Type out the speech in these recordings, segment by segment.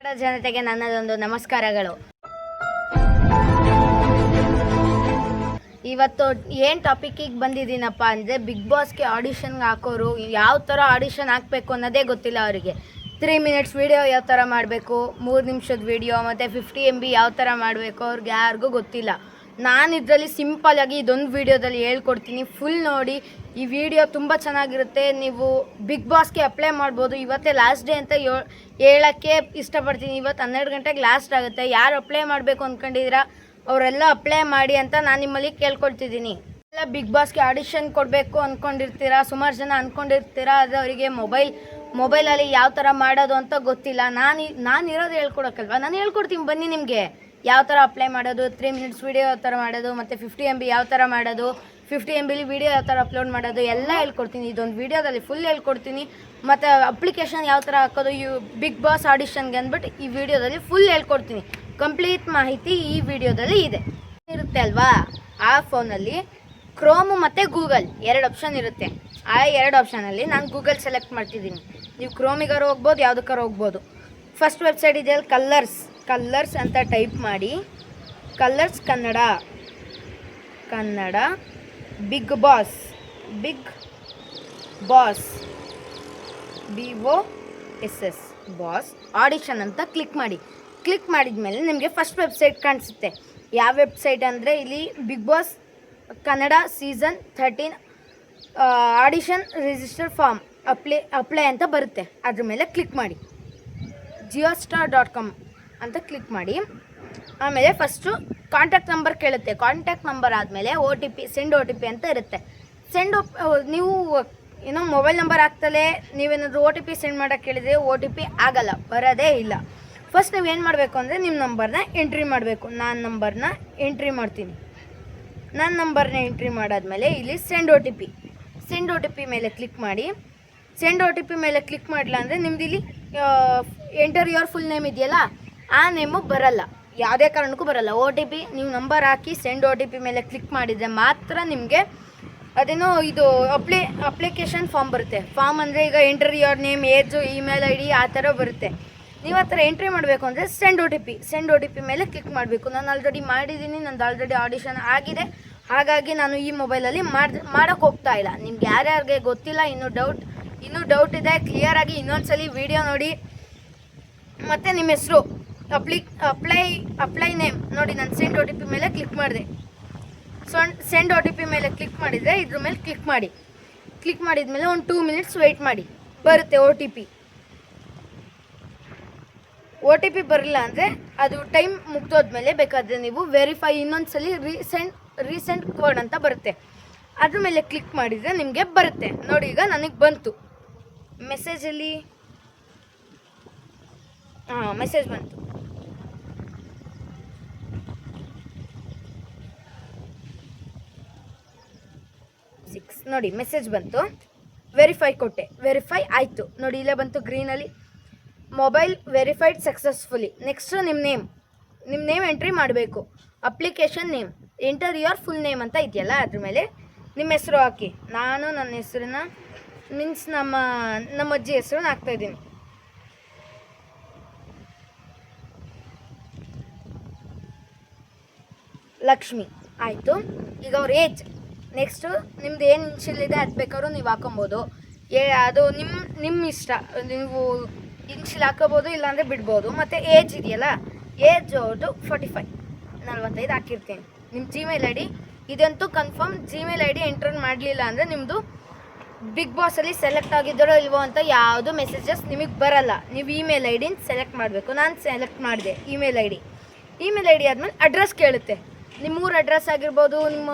ಜನತೆಗೆ ನನ್ನದೊಂದು ನಮಸ್ಕಾರಗಳು. ಇವತ್ತು ಏನು ಟಾಪಿಕ್ಕಿಗೆ ಬಂದಿದ್ದೀನಪ್ಪ ಅಂದರೆ, ಬಿಗ್ ಬಾಸ್ಗೆ ಆಡಿಷನ್ಗೆ ಹಾಕೋರು ಯಾವ ಥರ ಆಡಿಷನ್ ಹಾಕಬೇಕು ಅನ್ನೋದೇ ಗೊತ್ತಿಲ್ಲ ಅವರಿಗೆ. 3 ಮಿನಿಟ್ಸ್ ವೀಡಿಯೋ ಯಾವ ಥರ ಮಾಡಬೇಕು, 3 ನಿಮಿಷದ ವೀಡಿಯೋ ಮತ್ತು 50 MB ಯಾವ ಥರ ಮಾಡಬೇಕು ಅವ್ರಿಗೆ ಯಾರಿಗೂ ಗೊತ್ತಿಲ್ಲ. ನಾನು ಇದರಲ್ಲಿ ಸಿಂಪಲ್ಲಾಗಿ ಇದೊಂದು ವೀಡಿಯೋದಲ್ಲಿ ಹೇಳ್ಕೊಡ್ತೀನಿ, ಫುಲ್ ನೋಡಿ. ಈ ವಿಡಿಯೋ ತುಂಬ ಚೆನ್ನಾಗಿರುತ್ತೆ. ನೀವು ಬಿಗ್ ಬಾಸ್ಗೆ ಅಪ್ಲೈ ಮಾಡ್ಬೋದು. ಇವತ್ತೇ ಲಾಸ್ಟ್ ಡೇ ಅಂತ ಹೇಳೋಕ್ಕೆ ಇಷ್ಟಪಡ್ತೀನಿ. ಇವತ್ತು 12 ಗಂಟೆಗೆ ಲಾಸ್ಟ್ ಆಗುತ್ತೆ. ಯಾರು ಅಪ್ಲೈ ಮಾಡಬೇಕು ಅಂದ್ಕೊಂಡಿದ್ದೀರಾ ಅವರೆಲ್ಲ ಅಪ್ಲೈ ಮಾಡಿ ಅಂತ ನಾನು ನಿಮ್ಮಲ್ಲಿ ಕೇಳ್ಕೊಳ್ತಿದ್ದೀನಿ. ಎಲ್ಲ ಬಿಗ್ ಬಾಸ್ಗೆ ಆಡಿಷನ್ ಕೊಡಬೇಕು ಅಂದ್ಕೊಂಡಿರ್ತೀರಾ, ಸುಮಾರು ಜನ ಅಂದ್ಕೊಂಡಿರ್ತೀರಾ. ಅದು ಅವರಿಗೆ ಮೊಬೈಲಲ್ಲಿ ಯಾವ ಥರ ಮಾಡೋದು ಅಂತ ಗೊತ್ತಿಲ್ಲ. ನಾನು ಇರೋದು ಹೇಳ್ಕೊಡೋಕ್ಕಲ್ವ, ನಾನು ಹೇಳ್ಕೊಡ್ತೀನಿ ಬನ್ನಿ. ನಿಮಗೆ ಯಾವ ಥರ ಅಪ್ಲೈ ಮಾಡೋದು, 3 ಮಿನಿಟ್ಸ್ ವೀಡಿಯೋ ಯಾವ ಥರ ಮಾಡೋದು, ಮತ್ತು 50 MB ಯಾವ ಥರ ಮಾಡೋದು, 50 MBಲಿ ವೀಡಿಯೋ ಯಾವ ಥರ ಅಪ್ಲೋಡ್ ಮಾಡೋದು ಎಲ್ಲ ಹೇಳ್ಕೊಡ್ತೀನಿ. ಇದೊಂದು ವೀಡಿಯೋದಲ್ಲಿ ಫುಲ್ ಹೇಳ್ಕೊಡ್ತೀನಿ. ಮತ್ತು ಅಪ್ಲಿಕೇಶನ್ ಯಾವ ಥರ ಹಾಕೋದು ಬಿಗ್ ಬಾಸ್ ಆಡಿಷನ್ಗೆ ಅಂದ್ಬಿಟ್ಟು ಈ ವಿಡಿಯೋದಲ್ಲಿ ಫುಲ್ ಹೇಳ್ಕೊಡ್ತೀನಿ. ಕಂಪ್ಲೀಟ್ ಮಾಹಿತಿ ಈ ವಿಡಿಯೋದಲ್ಲಿ ಇದೆ. ಇರುತ್ತೆ ಅಲ್ವಾ, ಆ ಫೋನಲ್ಲಿ ಕ್ರೋಮು ಮತ್ತು ಗೂಗಲ್ 2 ಆಪ್ಷನ್ ಇರುತ್ತೆ. ಆ 2 ಆಪ್ಷನಲ್ಲಿ ನಾನು ಗೂಗಲ್ ಸೆಲೆಕ್ಟ್ ಮಾಡ್ತಿದ್ದೀನಿ. ನೀವು ಕ್ರೋಮಿಗಾರು ಹೋಗ್ಬೋದು, ಯಾವುದಕ್ಕಾರು ಹೋಗ್ಬೋದು. ಫಸ್ಟ್ ವೆಬ್ಸೈಟ್ ಇದೆಯಲ್ಲ ಕಲ್ಲರ್ಸ್ ಅಂತ ಟೈಪ್ ಮಾಡಿ. Colors Kannada Bigg Boss BOSS Boss audition ಅಂತ ಕ್ಲಿಕ್ ಮಾಡಿ. ಕ್ಲಿಕ್ ಮಾಡಿದ ಮೇಲೆ ನಿಮಗೆ ಫಸ್ಟ್ ವೆಬ್ಸೈಟ್ ಕಾಣಿಸುತ್ತೆ. ಯಾವ ವೆಬ್ಸೈಟ್ ಅಂದರೆ ಇಲ್ಲಿ Bigg Boss Kannada season 13 audition register form apply ಅಂತ ಬರುತ್ತೆ. ಅದ್ರ ಮೇಲೆ ಕ್ಲಿಕ್ ಮಾಡಿ. jiostar.com ಅಂತ ಕ್ಲಿಕ್ ಮಾಡಿ. ಆಮೇಲೆ ಫಸ್ಟು ಕಾಂಟ್ಯಾಕ್ಟ್ ನಂಬರ್ ಕೇಳುತ್ತೆ. ಕಾಂಟ್ಯಾಕ್ಟ್ ನಂಬರ್ ಆದಮೇಲೆ OTP ಸೆಂಡ್ OTP ಅಂತ ಇರುತ್ತೆ. ನೀವು ಏನೋ ಮೊಬೈಲ್ ನಂಬರ್ ಹಾಕ್ತಲೇ ನೀವೇನಾದರೂ OTP ಸೆಂಡ್ ಮಾಡೋಕ್ಕೆ ಕೇಳಿದರೆ OTP ಆಗಲ್ಲ, ಬರೋದೇ ಇಲ್ಲ. ಫಸ್ಟ್ ನೀವು ಏನು ಮಾಡಬೇಕು ಅಂದರೆ ನಿಮ್ಮ ನಂಬರ್ನ ಎಂಟ್ರಿ ಮಾಡಬೇಕು. ನಾನು ನಂಬರ್ನ ಎಂಟ್ರಿ ಮಾಡ್ತೀನಿ. ನನ್ನ ನಂಬರ್ನ ಎಂಟ್ರಿ ಮಾಡಾದಮೇಲೆ ಇಲ್ಲಿ ಸೆಂಡ್ OTP ಮೇಲೆ ಕ್ಲಿಕ್ ಮಾಡಿ. ಸೆಂಡ್ OTP ಮೇಲೆ ಕ್ಲಿಕ್ ಮಾಡಲ್ಲ ಅಂದರೆ ನಿಮ್ದು ಇಲ್ಲಿ ಎಂಟರ್ ಯುವರ್ ಫುಲ್ ನೇಮ್ ಇದೆಯಲ್ಲ, ಆ ನೇಮು ಬರಲ್ಲ, ಯಾವುದೇ ಕಾರಣಕ್ಕೂ ಬರಲ್ಲ. OTP ನೀವು ನಂಬರ್ ಹಾಕಿ ಸೆಂಡ್ OTP ಮೇಲೆ ಕ್ಲಿಕ್ ಮಾಡಿದರೆ ಮಾತ್ರ ನಿಮಗೆ ಅದೇನೋ ಇದು ಅಪ್ಲಿಕೇಶನ್ ಫಾರ್ಮ್ ಬರುತ್ತೆ. ಫಾರ್ಮ್ ಅಂದರೆ ಈಗ enter your name, age, email ID ಆ ಥರ ಬರುತ್ತೆ. ನೀವು ಆ ಥರ ಎಂಟ್ರಿ ಮಾಡಬೇಕು ಅಂದರೆ ಸೆಂಡ್ OTP ಮೇಲೆ ಕ್ಲಿಕ್ ಮಾಡಬೇಕು. ನಾನು ಆಲ್ರೆಡಿ ಮಾಡಿದ್ದೀನಿ, ನಂದು ಆಲ್ರೆಡಿ ಆಡಿಷನ್ ಆಗಿದೆ. ಹಾಗಾಗಿ ನಾನು ಈ ಮೊಬೈಲಲ್ಲಿ ಮಾಡೋಕ್ಕೆ ಹೋಗ್ತಾ ಇಲ್ಲ. ನಿಮ್ಗೆ ಯಾರ್ಯಾರಿಗೆ ಗೊತ್ತಿಲ್ಲ, ಇನ್ನೂ ಡೌಟ್ ಇದೆ, ಕ್ಲಿಯರಾಗಿ ಇನ್ನೊಂದ್ಸಲಿ ವಿಡಿಯೋ ನೋಡಿ. ಮತ್ತು ನಿಮ್ಮ ಹೆಸರು ಅಪ್ಲೈ ನೇಮ್ ನೋಡಿ. ನಾನು ಸೆಂಡ್ OTP ಮೇಲೆ ಕ್ಲಿಕ್ ಮಾಡಿದೆ. ಸೆಂಡ್ OTP ಮೇಲೆ ಕ್ಲಿಕ್ ಮಾಡಿದರೆ ಇದ್ರ ಮೇಲೆ ಕ್ಲಿಕ್ ಮಾಡಿ. ಕ್ಲಿಕ್ ಮಾಡಿದ್ಮೇಲೆ ಒಂದು 2 ಮಿನಿಟ್ಸ್ ವೆಯ್ಟ್ ಮಾಡಿ, ಬರುತ್ತೆ OTP ಬರಲಿಲ್ಲ ಅಂದರೆ ಅದು ಟೈಮ್ ಮುಗ್ದೋದ್ಮೇಲೆ ಬೇಕಾದರೆ ನೀವು ವೆರಿಫೈ ಇನ್ನೊಂದ್ಸಲಿ ರೀಸೆಂಟ್ ಕೋಡ್ ಅಂತ ಬರುತ್ತೆ, ಅದ್ರ ಮೇಲೆ ಕ್ಲಿಕ್ ಮಾಡಿದರೆ ನಿಮಗೆ ಬರುತ್ತೆ. ನೋಡಿ, ಈಗ ನನಗೆ ಬಂತು ಮೆಸೇಜಲ್ಲಿ. ಮೆಸೇಜ್ ಬಂತು. ನೋಡಿ ಮೆಸೇಜ್ ಬಂತು. ವೆರಿಫೈ ಕೊಟ್ಟೆ, ವೆರಿಫೈ ಆಯಿತು. ನೋಡಿ ಇಲ್ಲೇ ಬಂತು ಗ್ರೀನಲ್ಲಿ, ಮೊಬೈಲ್ ವೆರಿಫೈಡ್ ಸಕ್ಸಸ್ಫುಲಿ. ನೆಕ್ಸ್ಟು ನಿಮ್ಮ ನೇಮ್ ಎಂಟ್ರಿ ಮಾಡಬೇಕು. Application name enter your full name ಅಂತ ಇದೆಯಲ್ಲ, ಅದ್ರ ಮೇಲೆ ನಿಮ್ಮ ಹೆಸರು ಹಾಕಿ. ನಾನು ನನ್ನ ಹೆಸರನ್ನ ಮೀನ್ಸ್ ನಮ್ಮ ಅಜ್ಜಿ ಹೆಸರನ್ನ ಹಾಕ್ತಾಯಿದ್ದೀನಿ. ಲಕ್ಷ್ಮಿ ಆಯಿತು. ಈಗ ಅವ್ರ ಏಜ್, ನೆಕ್ಸ್ಟು ನಿಮ್ದು ಏನು ಇನ್ಷಿಯಲ್ ಇದೆ ಅದು ಬೇಕಾದ್ರೂ ನೀವು ಹಾಕೊಬೋದು. ಅದು ನಿಮ್ಮ ಇಷ್ಟ, ನೀವು ಇನ್ಷಿಯಲ್ ಹಾಕೋಬೋದು, ಇಲ್ಲಾಂದರೆ ಬಿಡ್ಬೋದು. ಮತ್ತು ಏಜ್ ಇದೆಯಲ್ಲ, ಏಜ್ ಅವ್ರದ್ದು 45 ಹಾಕಿರ್ತೀನಿ. ನಿಮ್ಮ Gmail ID ಇದಂತೂ ಕನ್ಫರ್ಮ್. Gmail ID ಎಂಟರ್ ಮಾಡಲಿಲ್ಲ ಅಂದರೆ ನಿಮ್ಮದು ಬಿಗ್ ಬಾಸಲ್ಲಿ ಸೆಲೆಕ್ಟ್ ಆಗಿದ್ದಾರೋ ಇಲ್ವೋ ಅಂತ ಯಾವುದು ಮೆಸೇಜಸ್ ನಿಮಗೆ ಬರಲ್ಲ. ನೀವು ಇಮೇಲ್ ID ಸೆಲೆಕ್ಟ್ ಮಾಡಬೇಕು. ನಾನು ಸೆಲೆಕ್ಟ್ ಮಾಡಿದೆ ಇಮೇಲ್ ID ಆದಮೇಲೆ ಅಡ್ರೆಸ್ ಕೇಳುತ್ತೆ. ನಿಮ್ಮೂರ ಅಡ್ರೆಸ್ ಆಗಿರ್ಬೋದು, ನಿಮ್ಮ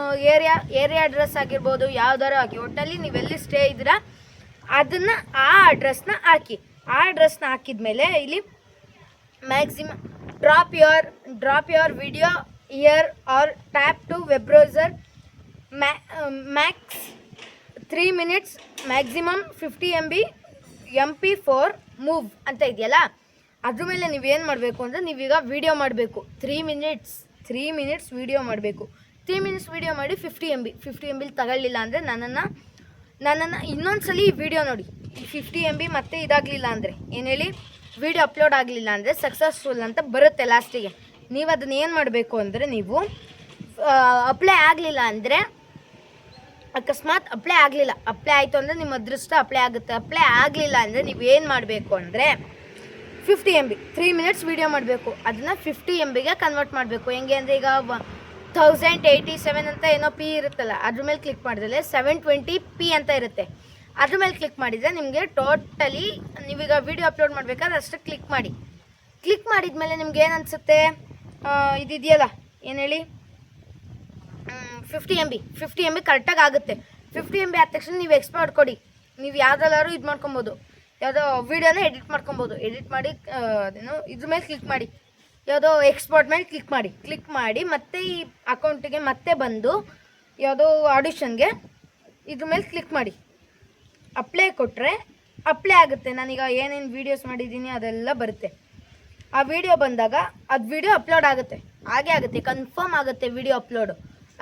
ಏರಿಯಾ ಅಡ್ರೆಸ್ ಆಗಿರ್ಬೋದು, ಯಾವ್ದಾರು ಹಾಕಿ. ಒಟ್ಟಲ್ಲಿ ನೀವೆಲ್ಲಿ ಸ್ಟೇ ಇದ್ದೀರಾ ಅದನ್ನು ಆ ಅಡ್ರೆಸ್ನ ಹಾಕಿ. ಆ ಅಡ್ರೆಸ್ನ ಹಾಕಿದ್ಮೇಲೆ ಇಲ್ಲಿ maximum drop your video here or tap to web browser max 3 minutes maximum 50 MB MP4 MOV ಅಂತ ಇದೆಯಲ್ಲ, ಅದ್ರ ಮೇಲೆ ನೀವೇನು ಮಾಡಬೇಕು ಅಂದರೆ ನೀವೀಗ ವಿಡಿಯೋ ಮಾಡಬೇಕು. 3 ಮಿನಿಟ್ಸ್ ವಿಡಿಯೋ ಮಾಡಬೇಕು. 3 ಮಿನಿಟ್ಸ್ ವಿಡಿಯೋ ಮಾಡಿ 50 MB ತಗೊಳ್ಳಿಲ್ಲ ಅಂದರೆ ನನ್ನನ್ನು ಇನ್ನೊಂದು ಸಲ ಈ ವಿಡಿಯೋ ನೋಡಿ. 50 MB ಮತ್ತೆ ಇದಾಗಲಿಲ್ಲ ಅಂದರೆ ಏನು ಹೇಳಿ, ವಿಡಿಯೋ ಅಪ್ಲೋಡ್ ಆಗಲಿಲ್ಲ ಅಂದರೆ ಸಕ್ಸಸ್ಫುಲ್ ಅಂತ ಬರುತ್ತೆ ಲಾಸ್ಟಿಗೆ. ನೀವು ಅದನ್ನ ಏನು ಮಾಡಬೇಕು ಅಂದರೆ, ನೀವು ಅಪ್ಲೈ ಆಗಲಿಲ್ಲ ಅಂದರೆ, ಅಕಸ್ಮಾತ್ ಅಪ್ಲೈ ಆಯಿತು ಅಂದರೆ ನಿಮ್ಮ ಅದೃಷ್ಟ ಅಪ್ಲೈ ಆಗುತ್ತೆ. ಅಪ್ಲೈ ಆಗಲಿಲ್ಲ ಅಂದರೆ ನೀವು ಏನು ಮಾಡಬೇಕು ಅಂದರೆ 50 MB 3 ಮಿನಿಟ್ಸ್ ವೀಡಿಯೋ ಮಾಡಬೇಕು. ಅದನ್ನು 50 MBಗೆ ಕನ್ವರ್ಟ್ ಮಾಡಬೇಕು. ಹೆಂಗೆ ಅಂದರೆ, ಈಗ 1087 ಅಂತ ಏನೋ ಪಿ ಇರುತ್ತಲ್ಲ, ಅದ್ರ ಮೇಲೆ ಕ್ಲಿಕ್ ಮಾಡಿದ್ರೆ 720p ಅಂತ ಇರುತ್ತೆ. ಅದ್ರ ಮೇಲೆ ಕ್ಲಿಕ್ ಮಾಡಿದರೆ ನಿಮಗೆ ಟೋಟಲಿ ನೀವೀಗ ವೀಡಿಯೋ ಅಪ್ಲೋಡ್ ಮಾಡಬೇಕಾದ್ರೆ ಅಷ್ಟು ಕ್ಲಿಕ್ ಮಾಡಿದ್ಮೇಲೆ ನಿಮ್ಗೆ ಏನು ಅನಿಸುತ್ತೆ, ಇದಿದೆಯಲ್ಲ ಏನು ಹೇಳಿ, 50 MB ಕರೆಕ್ಟಾಗಿ ಆಗುತ್ತೆ. 50 MB ಆದ ತಕ್ಷಣ ನೀವು ಎಕ್ಸ್ಪೋರ್ಟ್ ಕೊಡಿ. ನೀವು ಯಾವುದೆಲ್ಲರೂ ಇದು ಮಾಡ್ಕೊಬೋದು, ಯಾವುದೋ ವೀಡಿಯೋನ ಎಡಿಟ್ ಮಾಡ್ಕೊಬೋದು. ಎಡಿಟ್ ಮಾಡಿ ಅದೇನು ಇದ್ರ ಮೇಲೆ ಕ್ಲಿಕ್ ಮಾಡಿ, ಯಾವುದೋ ಎಕ್ಸ್ಪೋರ್ಟ್ ಮೇಲೆ ಕ್ಲಿಕ್ ಮಾಡಿ ಮತ್ತೆ ಈ ಅಕೌಂಟಿಗೆ ಮತ್ತೆ ಬಂದು ಯಾವುದೋ ಆಡಿಷನ್ಗೆ ಇದ್ರ ಮೇಲೆ ಕ್ಲಿಕ್ ಮಾಡಿ, ಅಪ್ಲೈ ಕೊಟ್ಟರೆ ಅಪ್ಲೈ ಆಗುತ್ತೆ. ನಾನೀಗ ಏನೇನು ವೀಡಿಯೋಸ್ ಮಾಡಿದ್ದೀನಿ ಅದೆಲ್ಲ ಬರುತ್ತೆ. ಆ ವಿಡಿಯೋ ಬಂದಾಗ ಅದು ವಿಡಿಯೋ ಅಪ್ಲೋಡ್ ಆಗುತ್ತೆ, ಹಾಗೇ ಆಗುತ್ತೆ, ಕನ್ಫರ್ಮ್ ಆಗುತ್ತೆ ವಿಡಿಯೋ ಅಪ್ಲೋಡು.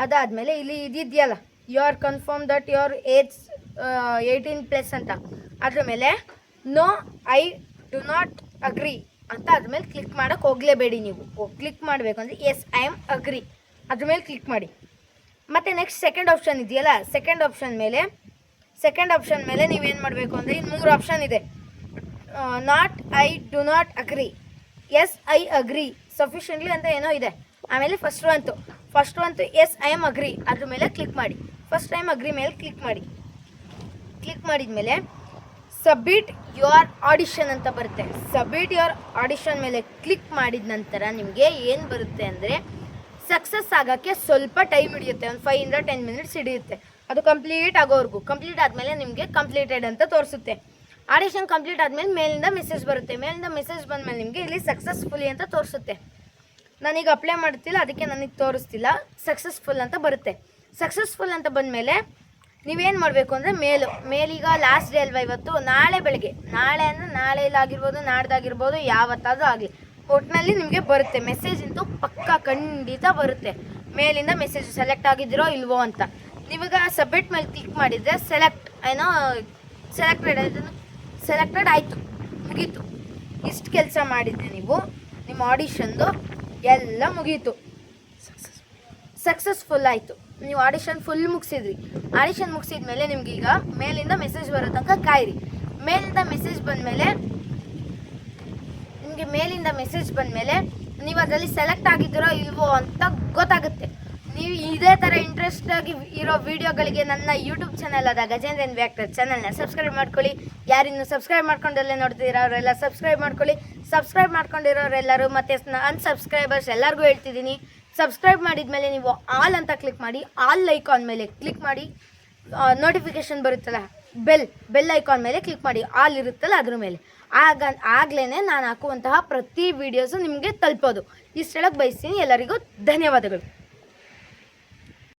ಅದಾದಮೇಲೆ ಇಲ್ಲಿ ಇದಿದೆಯಲ್ಲ, you are confirm that your age 18+ ಅಂತ, ಅದ್ರ ಮೇಲೆ no I do not agree ಅಂತ ಅದ್ರ ಮೇಲೆ ಕ್ಲಿಕ್ ಮಾಡೋಕ್ಕೆ ಹೋಗಲೇಬೇಡಿ. ನೀವು ಕ್ಲಿಕ್ ಮಾಡಬೇಕು ಅಂದರೆ ಎಸ್ ಐ ಆಮ್ ಅಗ್ರಿ ಅದ್ರ ಮೇಲೆ ಕ್ಲಿಕ್ ಮಾಡಿ. ಮತ್ತು ನೆಕ್ಸ್ಟ್ ಸೆಕೆಂಡ್ ಆಪ್ಷನ್ ಇದೆಯಲ್ಲ, ಸೆಕೆಂಡ್ ಆಪ್ಷನ್ ಮೇಲೆ ನೀವೇನು ಮಾಡಬೇಕು ಅಂದರೆ, ಇನ್ನು 3 ಆಪ್ಷನ್ ಇದೆ. Not I do not agree, yes I agree, sufficiently ಅಂತ ಏನೋ ಇದೆ. ಆಮೇಲೆ ಫಸ್ಟ್ ಒಂದು ಎಸ್ ಐ ಆಮ್ ಅಗ್ರಿ ಅದ್ರ ಮೇಲೆ ಕ್ಲಿಕ್ ಮಾಡಿ. ಫಸ್ಟ್ ಟೈಮ್ ಅಗ್ರಿ ಮೇಲೆ ಕ್ಲಿಕ್ ಮಾಡಿದ್ಮೇಲೆ ಸಬ್ಮಿಟ್ ಯುವರ್ ಆಡಿಷನ್ ಅಂತ ಬರುತ್ತೆ. ಸಬ್ಮಿಟ್ ಯುವರ್ ಆಡಿಷನ್ ಮೇಲೆ ಕ್ಲಿಕ್ ಮಾಡಿದ ನಂತರ ನಿಮಗೆ ಏನು ಬರುತ್ತೆ ಅಂದರೆ, ಸಕ್ಸಸ್ ಆಗೋಕ್ಕೆ ಸ್ವಲ್ಪ ಟೈಮ್ ಹಿಡಿಯುತ್ತೆ, ಒಂದು 5 ಇಂದ 10 ಮಿನಿಟ್ಸ್ ಹಿಡಿಯುತ್ತೆ. ಅದು ಕಂಪ್ಲೀಟ್ ಆಗೋವರೆಗೂ. ಕಂಪ್ಲೀಟ್ ಆದಮೇಲೆ ನಿಮಗೆ ಕಂಪ್ಲೀಟೆಡ್ ಅಂತ ತೋರಿಸುತ್ತೆ. ಆಡಿಷನ್ ಕಂಪ್ಲೀಟ್ ಆದಮೇಲೆ ಮೇಲಿಂದ ಮೆಸೇಜ್ ಬರುತ್ತೆ. ಮೇಲಿಂದ ಮೆಸೇಜ್ ಬಂದಮೇಲೆ ನಿಮಗೆ ಇಲ್ಲಿ ಸಕ್ಸಸ್ಫುಲಿ ಅಂತ ತೋರಿಸುತ್ತೆ. ನಾನೀಗ ಅಪ್ಲೈ ಮಾಡ್ತಿಲ್ಲ, ಅದಕ್ಕೆ ನನಗೆ ತೋರಿಸ್ತಿಲ್ಲ. ಸಕ್ಸಸ್ಫುಲ್ ಅಂತ ಬರುತ್ತೆ. ಸಕ್ಸಸ್ಫುಲ್ ಅಂತ ಬಂದಮೇಲೆ ನೀವೇನು ಮಾಡಬೇಕು ಅಂದರೆ, ಮೇಲೀಗ ಲಾಸ್ಟ್ ಡೇ ಅಲ್ವಾ ಇವತ್ತು, ನಾಳೆ ಬೆಳಗ್ಗೆ, ನಾಳೆ ಅಂದರೆ ನಾಳೆಲಾಗಿರ್ಬೋದು, ನಾಡ್ದಾಗಿರ್ಬೋದು, ಯಾವತ್ತಾದರೂ ಆಗಲಿ, ಒಟ್ಟಿನಲ್ಲಿ ನಿಮಗೆ ಬರುತ್ತೆ ಮೆಸೇಜ್ ಅಂತೂ ಪಕ್ಕ ಖಂಡಿತ ಬರುತ್ತೆ. ಮೇಲಿಂದ ಮೆಸೇಜ್ ಸೆಲೆಕ್ಟ್ ಆಗಿದ್ದೀರೋ ಇಲ್ವೋ ಅಂತ. ನೀವಾಗ ಸಬ್ಮಿಟ್ ಮೇಲೆ ಕ್ಲಿಕ್ ಮಾಡಿದರೆ ಸೆಲೆಕ್ಟೆಡ್ ಆಯಿತು, ಮುಗೀತು. ಇಷ್ಟು ಕೆಲಸ ಮಾಡಿದ್ದೆ ನೀವು, ನಿಮ್ಮ ಆಡಿಷನ್ದು ಎಲ್ಲ ಮುಗೀತು, ಸಕ್ಸಸ್ಫುಲ್ ಆಯಿತು. ನೀವು ಆಡಿಷನ್ ಫುಲ್ ಮುಗಿಸಿದ್ರಿ. ಆಡಿಷನ್ ಮುಗಿಸಿದ್ಮೇಲೆ ನಿಮ್ಗೀಗ ಮೇಲಿಂದ ಮೆಸೇಜ್ ಬರೋ ತನಕ ಕಾಯಿರಿ. ಮೇಲಿಂದ ಮೆಸೇಜ್ ಬಂದಮೇಲೆ ನೀವು ಅದರಲ್ಲಿ ಸೆಲೆಕ್ಟ್ ಆಗಿದ್ದೀರೋ ಇಲ್ವೋ ಅಂತ ಗೊತ್ತಾಗುತ್ತೆ. ನೀವು ಇದೇ ಥರ ಇಂಟ್ರೆಸ್ಟ್ ಆಗಿ ಇರೋ ವಿಡಿಯೋಗಳಿಗೆ ನನ್ನ ಯೂಟ್ಯೂಬ್ ಚಾನಲ್ ಆದ ಗಜೇಂದ್ರ ಎನ್ ರಿಯಾಕ್ಟರ್ ಚಾನಲ್ನ ಸಬ್ಸ್ಕ್ರೈಬ್ ಮಾಡ್ಕೊಳ್ಳಿ. ಯಾರಿನ್ನೂ ಸಬ್ಸ್ಕ್ರೈಬ್ ಮಾಡ್ಕೊಂಡಲ್ಲೇ ನೋಡ್ತೀರಾ ಅವರೆಲ್ಲ ಸಬ್ಸ್ಕ್ರೈಬ್ ಮಾಡ್ಕೊಳ್ಳಿ. ಸಬ್ಸ್ಕ್ರೈಬ್ ಮಾಡ್ಕೊಂಡಿರೋರೆಲ್ಲರೂ ಮತ್ತು ಅನ್ಸಬ್ಸ್ಕ್ರೈಬರ್ಸ್ ಎಲ್ಲರಿಗೂ ಹೇಳ್ತಿದ್ದೀನಿ, ಸಬ್ಸ್ಕ್ರೈಬ್ ಮಾಡಿದ್ಮೇಲೆ ನೀವು ಆಲ್ ಅಂತ ಕ್ಲಿಕ್ ಮಾಡಿ. ಆಲ್ ಐಕಾನ್ ಮೇಲೆ ಕ್ಲಿಕ್ ಮಾಡಿ. ನೋಟಿಫಿಕೇಷನ್ ಬರುತ್ತಲ್ಲ, ಬೆಲ್ ಐಕಾನ್ ಮೇಲೆ ಕ್ಲಿಕ್ ಮಾಡಿ. ಆಲ್ ಇರುತ್ತಲ್ಲ ಅದ್ರ ಮೇಲೆ, ಆಗಲೇ ನಾನು ಹಾಕುವಂತಹ ಪ್ರತಿ ವೀಡಿಯೋಸು ನಿಮಗೆ ತಲುಪೋದು. ಇಷ್ಟೆಲ್ಲ ಬಯಸ್ತೀನಿ. ಎಲ್ಲರಿಗೂ ಧನ್ಯವಾದಗಳು.